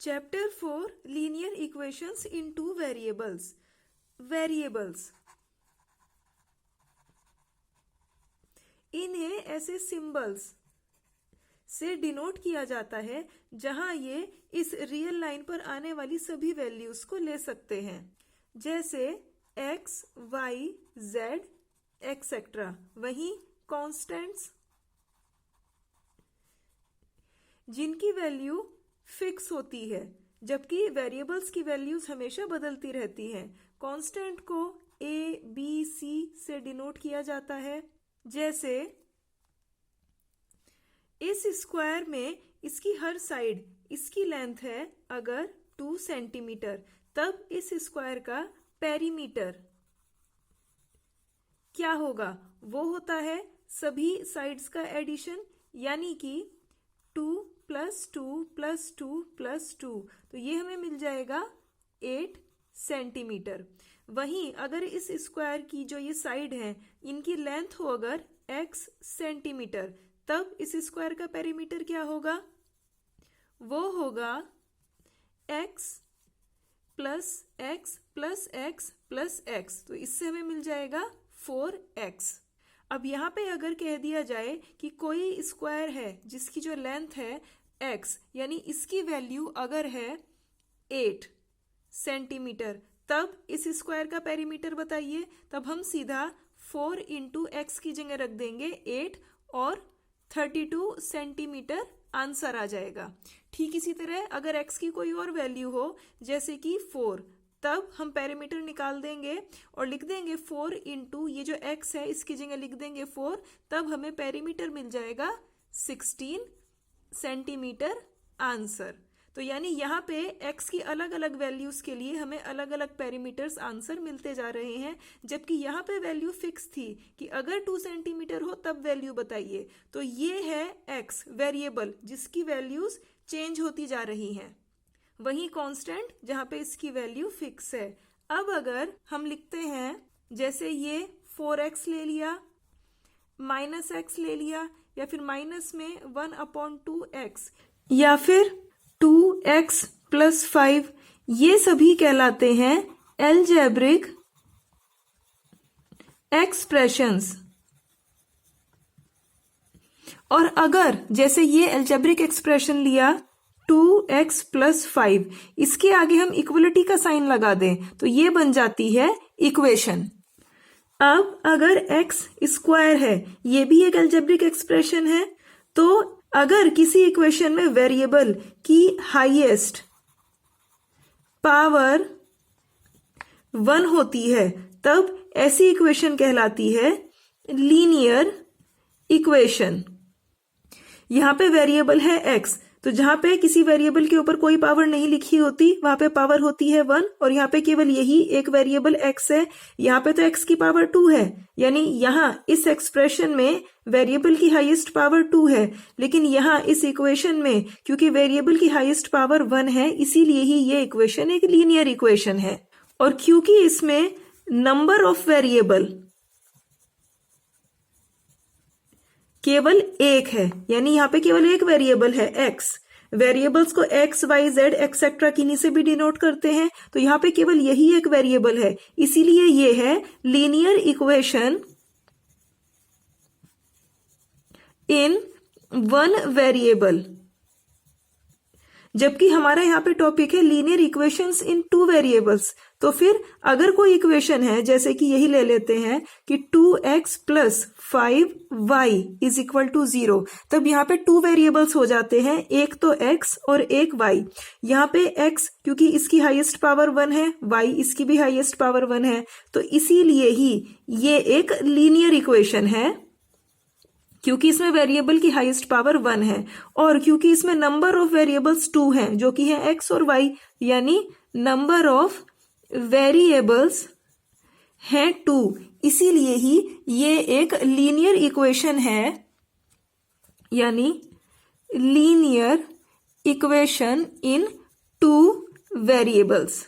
Chapter 4 linear equations इन two variables. Variables इन्हें ऐसे symbols से डिनोट किया जाता है जहां ये इस रियल लाइन पर आने वाली सभी वैल्यूज को ले सकते हैं, जैसे x, y, z, एक्सेट्रा। वहीं कॉन्स्टेंट्स जिनकी वैल्यू फिक्स होती है, जबकि वेरिएबल्स की वैल्यूज हमेशा बदलती रहती हैं। कांस्टेंट को a, b, c से डिनोट किया जाता है, जैसे इस स्क्वायर में इसकी हर साइड इसकी लेंथ है अगर 2 सेंटीमीटर, तब इस स्क्वायर का पेरीमीटर क्या होगा? वो होता है सभी साइड्स का एडिशन, यानी कि 2 + 2 + 2 + 2, तो ये हमें मिल जाएगा 8 सेंटीमीटर। वहीं अगर इस स्क्वायर की जो ये साइड है इनकी लेंथ हो अगर x सेंटीमीटर, तब इस स्क्वायर का पेरीमीटर क्या होगा? वो होगा x + x + x + x, तो इससे हमें मिल जाएगा 4x। अब यहाँ पे अगर कह दिया जाए कि कोई स्क्वायर है जिसकी जो लेंथ है x, यानी इसकी वैल्यू अगर है 8 सेंटीमीटर, तब इस स्क्वायर का पेरीमीटर बताइए। तब हम सीधा 4 × x की जगह रख देंगे 8 और 32 सेंटीमीटर आंसर आ जाएगा। ठीक इसी तरह अगर x की कोई और वैल्यू हो जैसे कि 4, तब हम पेरीमीटर निकाल देंगे और लिख देंगे 4 × ये जो x है इसकी जगह लिख देंगे 4, तब हमें पेरीमीटर मिल जाएगा 16 सेंटीमीटर आंसर। तो यानी यहाँ पे x की अलग अलग वैल्यूज के लिए हमें अलग अलग पेरीमीटर्स आंसर मिलते जा रहे हैं, जबकि यहाँ पे वैल्यू फिक्स थी कि अगर 2 सेंटीमीटर हो तब वैल्यू बताइए। तो ये है x वेरिएबल जिसकी वैल्यूज चेंज होती जा रही हैं, वहीं कांस्टेंट जहाँ पे इसकी वैल्यू फिक्स है। अब अगर हम लिखते हैं जैसे ये 4x ले लिया, -x ले लिया, या फिर माइनस में 1/2x, या फिर 2x + 5, ये सभी कहलाते हैं अलजेब्रिक एक्सप्रेशंस। और अगर जैसे ये अलजेब्रिक एक्सप्रेशन लिया 2x + 5, इसके आगे हम इक्वलिटी का साइन लगा दें तो ये बन जाती है इक्वेशन। अब अगर x स्क्वायर है, ये भी एक अलजेब्रिक एक्सप्रेशन है, तो अगर किसी इक्वेशन में वेरिएबल की हाईएस्ट पावर 1 होती है, तब ऐसी इक्वेशन कहलाती है लीनियर इक्वेशन। यहां पे वेरिएबल है x, तो जहां पे किसी वेरिएबल के ऊपर कोई पावर नहीं लिखी होती वहां पे पावर होती है 1, और यहाँ पे केवल यही एक वेरिएबल x है। यहाँ पे तो x की पावर 2 है, यानी यहाँ इस एक्सप्रेशन में वेरिएबल की हाईएस्ट पावर 2 है, लेकिन यहाँ इस इक्वेशन में क्योंकि वेरिएबल की हाईएस्ट पावर 1 है, इसीलिए ही ये इक्वेशन एक लीनियर इक्वेशन है। और क्योंकि इसमें नंबर ऑफ वेरिएबल केवल एक है, यानी यहाँ पे केवल एक वेरिएबल है x। वेरिएबल्स को x, y, z एक्सेट्रा किन्हीं से भी डिनोट करते हैं, तो यहाँ पे केवल यही एक वेरिएबल है, इसीलिए ये है लीनियर इक्वेशन इन 1 वेरिएबल। जबकि हमारा यहाँ पे टॉपिक है लीनियर इक्वेशंस इन 2 वेरिएबल्स। तो फिर अगर कोई इक्वेशन है जैसे कि यही ले लेते हैं कि 2x + 5y = 0, तब यहाँ पे 2 वेरिएबल्स हो जाते हैं, एक तो x और एक y। यहाँ पे x क्योंकि इसकी हाईएस्ट पावर 1 है, y इसकी भी हाईएस्ट पावर 1 है, तो इसीलिए ही ये एक लीनियर इक्वेशन है, क्योंकि इसमें वेरिएबल की हाईएस्ट पावर 1 है, और क्योंकि इसमें नंबर ऑफ वेरिएबल्स 2 हैं जो कि है x और y, यानी नंबर ऑफ वेरिएबल्स हैं 2, इसीलिए ही ये एक लीनियर इक्वेशन है, यानी लीनियर इक्वेशन इन 2 वेरिएबल्स,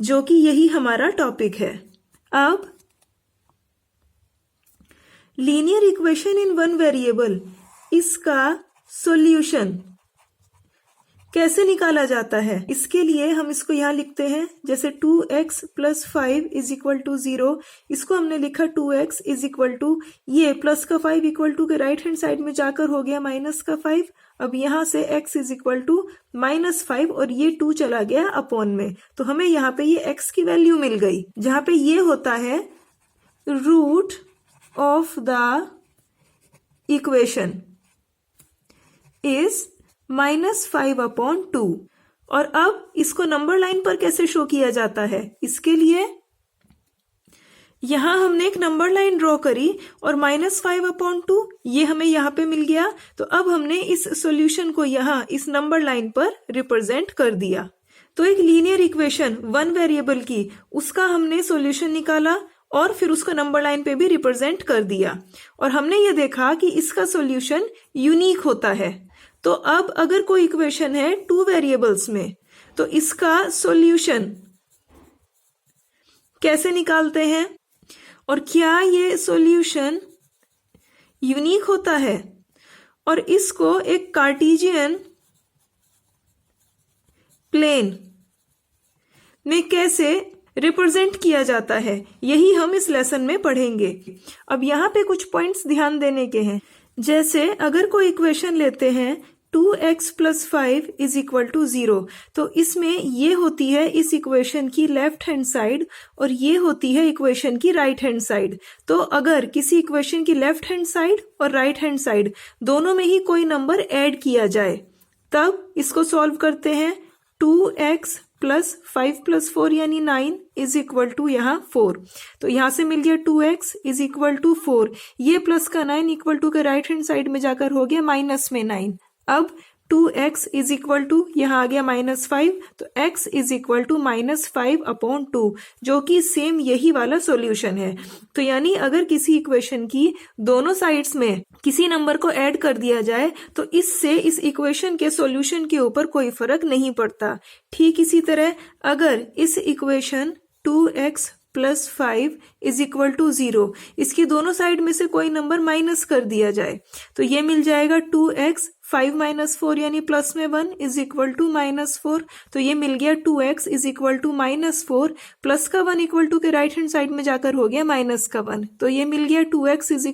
जो कि यही हमारा टॉपिक है। अब लीनियर इक्वेशन इन 1 वेरिएबल, इसका सॉल्यूशन कैसे निकाला जाता है, इसके लिए हम इसको यहाँ लिखते हैं जैसे 2x + 5 = 0। इसको हमने लिखा 2x = ये प्लस का 5 = के राइट हैंड साइड में जाकर हो गया माइनस का 5। अब यहाँ से x = -5 और ये 2 चला गया अपॉन में, तो हमें यहाँ पे ये x की वैल्यू मिल गई, जहाँ पे ये होता है root of the equation is -5/2। और अब इसको नंबर लाइन पर कैसे शो किया जाता है, इसके लिए यहां हमने एक नंबर लाइन ड्रॉ करी और -5/2 ये हमें यहाँ पे मिल गया। तो अब हमने इस सॉल्यूशन को यहाँ इस नंबर लाइन पर रिप्रेजेंट कर दिया। तो एक लीनियर इक्वेशन 1 वेरिएबल की, उसका हमने सॉल्यूशन निकाला और फिर उसको नंबर लाइन पे भी रिप्रेजेंट कर दिया, और हमने ये देखा कि इसका सॉल्यूशन यूनिक होता है। तो अब अगर कोई इक्वेशन है 2 वेरिएबल्स में, तो इसका सॉल्यूशन कैसे निकालते हैं और क्या ये सॉल्यूशन यूनिक होता है, और इसको एक कार्टेशियन प्लेन में कैसे रिप्रेजेंट किया जाता है, यही हम इस लेसन में पढ़ेंगे। अब यहाँ पे कुछ पॉइंट्स ध्यान देने के हैं। जैसे अगर कोई इक्वेशन लेते हैं 2x + 5 = 0, तो इसमें ये होती है इस इक्वेशन की लेफ्ट हैंड साइड और ये होती है इक्वेशन की राइट हैंड साइड। तो अगर किसी इक्वेशन की लेफ्ट हैंड साइड और राइट हैंड साइड दोनों में ही कोई नंबर ऐड किया जाए, तब इसको सॉल्व करते हैं। 2x + 5 + 4 यानी 9 = यहाँ 4, तो यहाँ से मिल गया 2x = 4। ये प्लस का 9 = के राइट हैंड साइड में जाकर हो गया माइनस में 9। अब 2x = यहाँ आ गया -5, तो x = -5/2, जो कि सेम यही वाला सॉल्यूशन है। तो यानी अगर किसी इक्वेशन की दोनों साइड्स में किसी नंबर को ऐड कर दिया जाए, तो इससे इस इक्वेशन के सॉल्यूशन के ऊपर कोई फर्क नहीं पड़ता। ठीक इसी तरह अगर इस इक्वेशन 2x + 5 = 0, इसकी दोनों साइड में से कोई नंबर माइनस कर दिया जाए, तो ये मिल जाएगा 2x 5 - 4 यानी प्लस में 1 = -4। तो ये मिल गया 2x = -4, प्लस का 1 के राइट हैंड साइड में जाकर हो गया माइनस का 1, तो ये मिल गया 2x =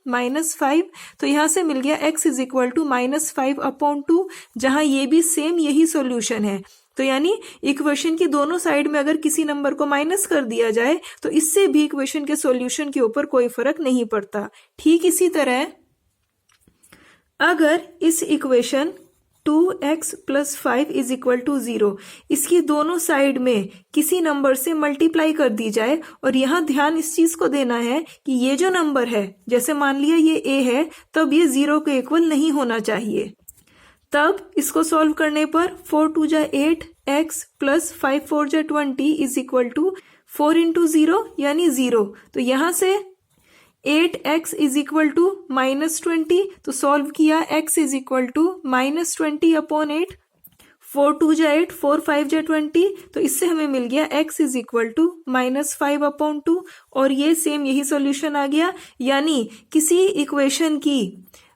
-5। तो यहाँ से मिल गया x = -5/2, जहां ये भी सेम यही सॉल्यूशन है। तो यानी इक्वेशन की दोनों साइड में अगर किसी नंबर को माइनस कर दिया जाए, तो इससे भी इक्वेशन के सॉल्यूशन के ऊपर कोई फर्क नहीं पड़ता। ठीक इसी तरह अगर इस इक्वेशन 2x + 5 = 0, इसकी दोनों साइड में किसी नंबर से मल्टीप्लाई कर दी जाए, और यहाँ ध्यान इस चीज को देना है कि ये जो नंबर है, जैसे मान लिया ये a है, तब ये 0 के इक्वल नहीं होना चाहिए। तब इसको सॉल्व करने पर 4 × 2 = 8, x + 5 × 4 = 20 = 4 × 0 यानी 0। तो यहाँ से 8x = -20, तो सॉल्व किया, x = -20/8। 4 × 2 = 8, 4 × 5 = 20, तो इससे हमें मिल गया x = -5/2, और ये सेम यही सॉल्यूशन आ गया। यानी किसी इक्वेशन की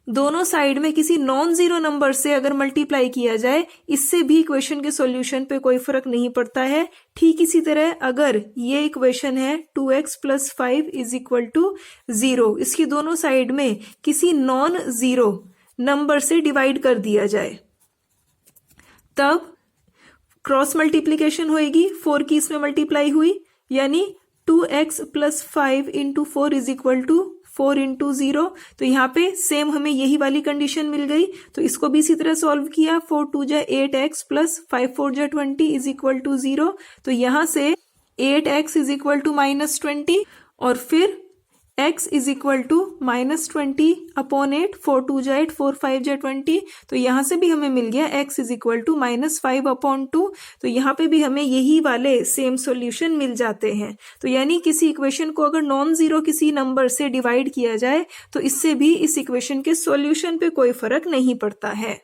दोनों साइड में किसी नॉन जीरो नंबर से अगर मल्टीप्लाई किया जाए, इससे भी इक्वेशन के सॉल्यूशन पे कोई फर्क नहीं पड़ता है। ठीक इसी तरह अगर ये इक्वेशन है 2x + 5 = 0, इसकी दोनों साइड में किसी नॉन जीरो नंबर से डिवाइड कर दिया जाए, तब क्रॉस मल्टीप्लीकेशन होएगी, 4 की इसमें मल्टीप्लाई हुई, यानी 2x + 5 × 4 = 4 × 0। तो यहाँ पे सेम हमें यही वाली कंडीशन मिल गई, तो इसको भी इसी तरह सॉल्व किया। 4 × 2 = 8x + 5 × 4 = 20 = 0। तो यहाँ से 8x = -20, और फिर x = -20/8, 4 × 2 = 8, 4 × 5 = 20। तो यहाँ से भी हमें मिल गया x = -5/2। तो यहाँ पे भी हमें यही वाले सेम सॉल्यूशन मिल जाते हैं। तो यानी किसी इक्वेशन को अगर नॉन जीरो किसी नंबर से डिवाइड किया जाए, तो इससे भी इस इक्वेशन के सॉल्यूशन पे कोई फर्क नहीं पड़ता है।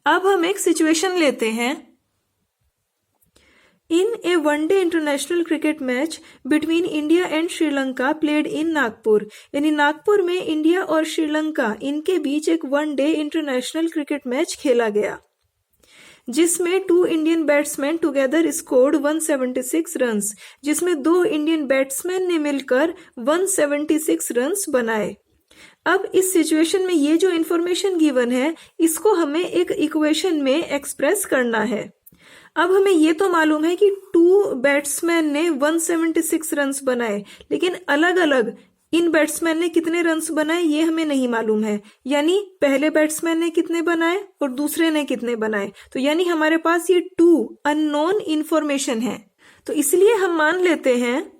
अब हम एक सिचुएशन लेते हैं। In a one-day international cricket match between India and Sri Lanka played in Nagpur, यानी नागपुर में इंडिया और श्रीलंका इनके बीच एक one day international cricket match खेला गया, जिसमें 2 Indian batsman together scored 176 runs, जिसमें 2 इंडियन बैट्समैन ने मिलकर 176 रन्स बनाए। अब इस सिचुएशन में ये जो इंफॉर्मेशन गिवन है इसको हमें एक इक्वेशन में एक्सप्रेस करना है। अब हमें ये तो मालूम है कि 2 बैट्समैन ने 176 रन्स बनाए, लेकिन अलग अलग इन बैट्समैन ने कितने रन्स बनाए ये हमें नहीं मालूम है, यानी पहले बैट्समैन ने कितने बनाए और दूसरे ने कितने बनाए। तो यानी हमारे पास ये 2 अननोन इंफॉर्मेशन है। तो इसलिए हम मान लेते हैं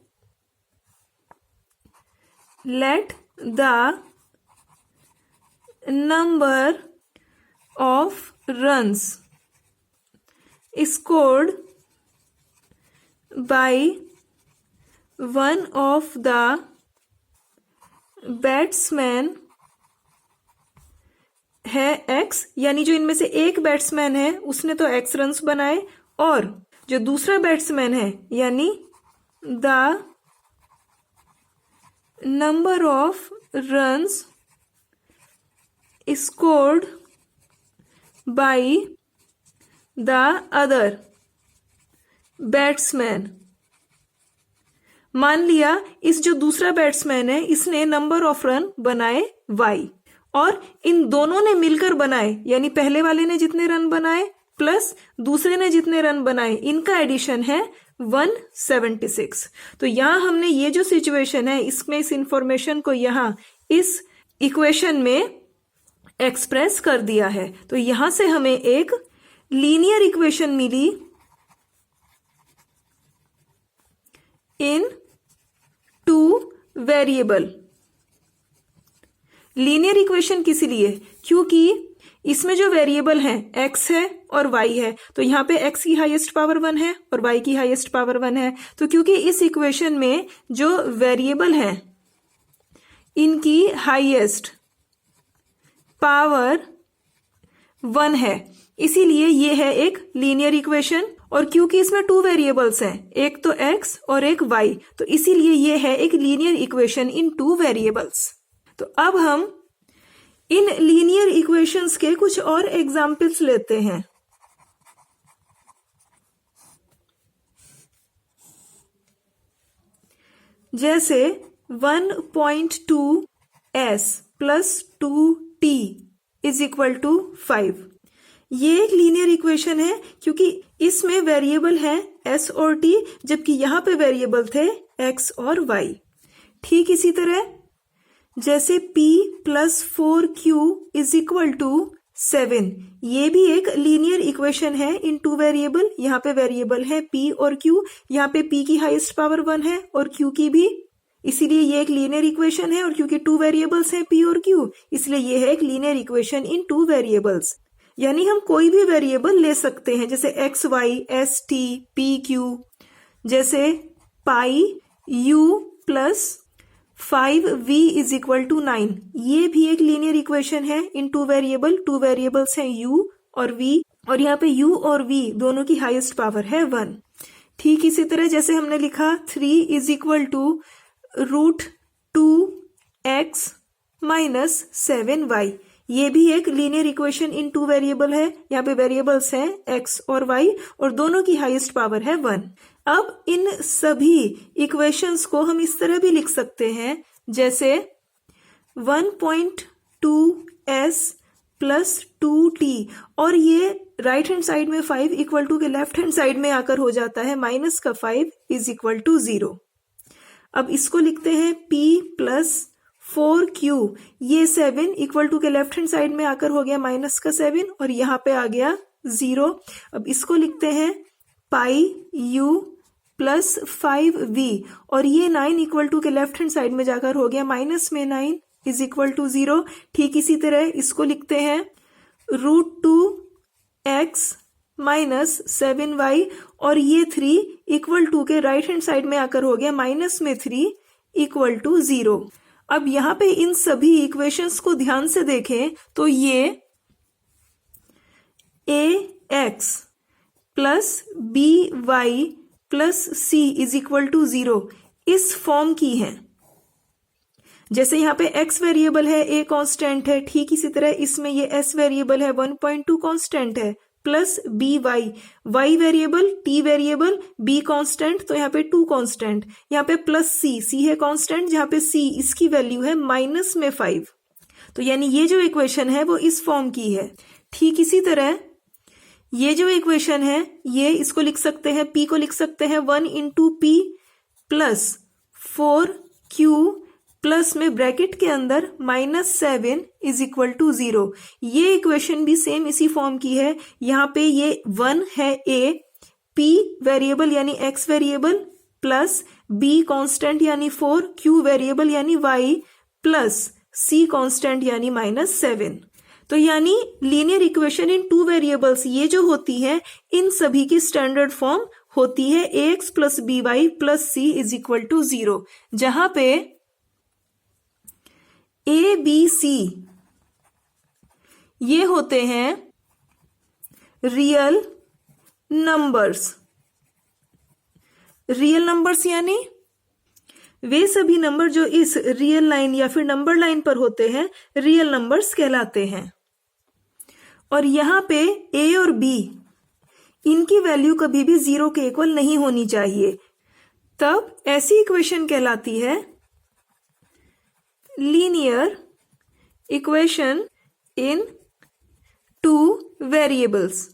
let the number of runs scored by one of the batsman है x, यानी जो इनमें से एक बैट्समैन है उसने तो x रन्स बनाए, और जो दूसरा बैट्समैन है यानी the number of runs scored by the other batsman. मान लिया इस जो दूसरा बैट्समैन है इसने नंबर ऑफ रन बनाए y, और इन दोनों ने मिलकर बनाए, यानी पहले वाले ने जितने रन बनाए प्लस दूसरे ने जितने रन बनाए, इनका एडिशन है 176। तो यहां हमने ये जो सिचुएशन है इसमें इस इंफॉर्मेशन को यहां इस इक्वेशन में एक्सप्रेस कर दिया है। तो यहां से हमें एक लीनियर इक्वेशन मिली इन 2 वेरिएबल। लीनियर इक्वेशन किस लिए? क्योंकि इसमें जो वेरिएबल हैं x है और y है, तो यहाँ पे x की हाईएस्ट पावर 1 है और y की हाईएस्ट पावर 1 है। तो क्योंकि इस इक्वेशन में जो वेरिएबल हैं इनकी हाईएस्ट पावर 1 है, इसीलिए ये है एक लीनियर इक्वेशन। और क्योंकि इसमें 2 वेरिएबल्स हैं, एक तो x और एक y, तो इसीलिए ये है एक लीनियर इक्वेशन इन 2 वेरिएबल्स। तो अब हम इन लीनियर इक्वेशंस के कुछ और एग्जाम्पल्स लेते हैं। जैसे 1.2s plus 2t is equal to 5। ये एक लीनियर इक्वेशन है क्योंकि इसमें वेरिएबल है s और t, जबकि यहां पे वेरिएबल थे x और y। ठीक इसी तरह जैसे p plus 4q is equal to 7, ये भी एक लीनियर इक्वेशन है इन 2 वेरिएबल। यहाँ पे वेरिएबल है p और q, यहाँ पे p की हाईएस्ट पावर 1 है और q की भी, इसीलिए ये एक लीनियर इक्वेशन है। और क्योंकि 2 वेरिएबल्स हैं p और q, इसलिए ये है एक लीनियर इक्वेशन इन 2 वेरिएबल्स। यानी हम कोई भी वेरिएबल ले सकते हैं, जैसे x y s t p q, जैसे पाई u plus 5v is equal to 9, ये भी एक लीनियर इक्वेशन है इन 2 वेरिएबल। 2 वेरिएबल्स हैं u और v, और यहाँ पे u और v दोनों की हाईएस्ट पावर है 1। ठीक इसी तरह जैसे हमने लिखा 3 is equal to √2x minus 7y, ये भी एक लीनियर इक्वेशन इन 2 वेरिएबल है। यहाँ पे वेरिएबल्स हैं x और y और दोनों की हाईएस्ट पावर है 1। अब इन सभी इक्वेशंस को हम इस तरह भी लिख सकते हैं, जैसे 1.2s प्लस 2t, और ये राइट हैंड साइड में 5 इक्वल टू के लेफ्ट हैंड साइड में आकर हो जाता है माइनस का 5 इज इक्वल टू 0। अब इसको लिखते हैं p प्लस 4q, ये 7 इक्वल टू के लेफ्ट हैंड साइड में आकर हो गया माइनस का 7 और यहाँ पे आ गया 0। अब इसको लिखते हैं पाई u प्लस 5v, और ये 9 इक्वल टू के लेफ्ट हैंड साइड में जाकर हो गया माइनस में 9 इज इक्वल टू 0। ठीक इसी तरह इसको लिखते हैं √2x माइनस 7y, और ये 3 इक्वल टू के राइट हैंड साइड में आकर हो गया माइनस में 3 इक्वल टू 0। अब यहाँ पे इन सभी इक्वेशंस को ध्यान से देखें तो ये ax plus by plus C is equal to 0 इस फॉर्म की हैं। जैसे यहाँ पे x वेरिएबल है, a कांस्टेंट है, ठीक इसी तरह इसमें ये s वेरिएबल है, 1.2 कांस्टेंट है, plus B Y, y variable, t variable, b constant, तो यहाँ पे 2 कांस्टेंट, यहाँ पे प्लस c है कांस्टेंट, जहाँ पे c इसकी वैल्यू है माइनस में 5। तो यानी ये जो इक्वेशन है वो इस फॉर्म की है। ठीक इसी तरह ये जो इक्वेशन है ये इसको लिख सकते हैं, p को लिख सकते हैं 1 into P plus 4q plus में ब्रैकेट के अंदर -7 इज इक्वल टू 0। ये इक्वेशन भी सेम इसी फॉर्म की है। यहाँ पे ये 1 है a, p वेरिएबल यानी x variable, plus b constant यानी 4, q वेरिएबल यानी y, प्लस c कांस्टेंट यानी -7। तो यानी लीनियर इक्वेशन इन 2 वेरिएबल्स ये जो होती है इन सभी की स्टैंडर्ड फॉर्म होती है ax plus by plus c is equal to 0, जहां पे ए बी सी ये होते हैं रियल नंबर्स। रियल नंबर्स यानी वे सभी नंबर जो इस रियल लाइन या फिर नंबर लाइन पर होते हैं रियल नंबर्स कहलाते हैं। और यहां पे ए और बी इनकी वैल्यू कभी भी 0 के इक्वल नहीं होनी चाहिए, तब ऐसी इक्वेशन कहलाती है लीनियर इक्वेशन इन 2 वेरिएबल्स।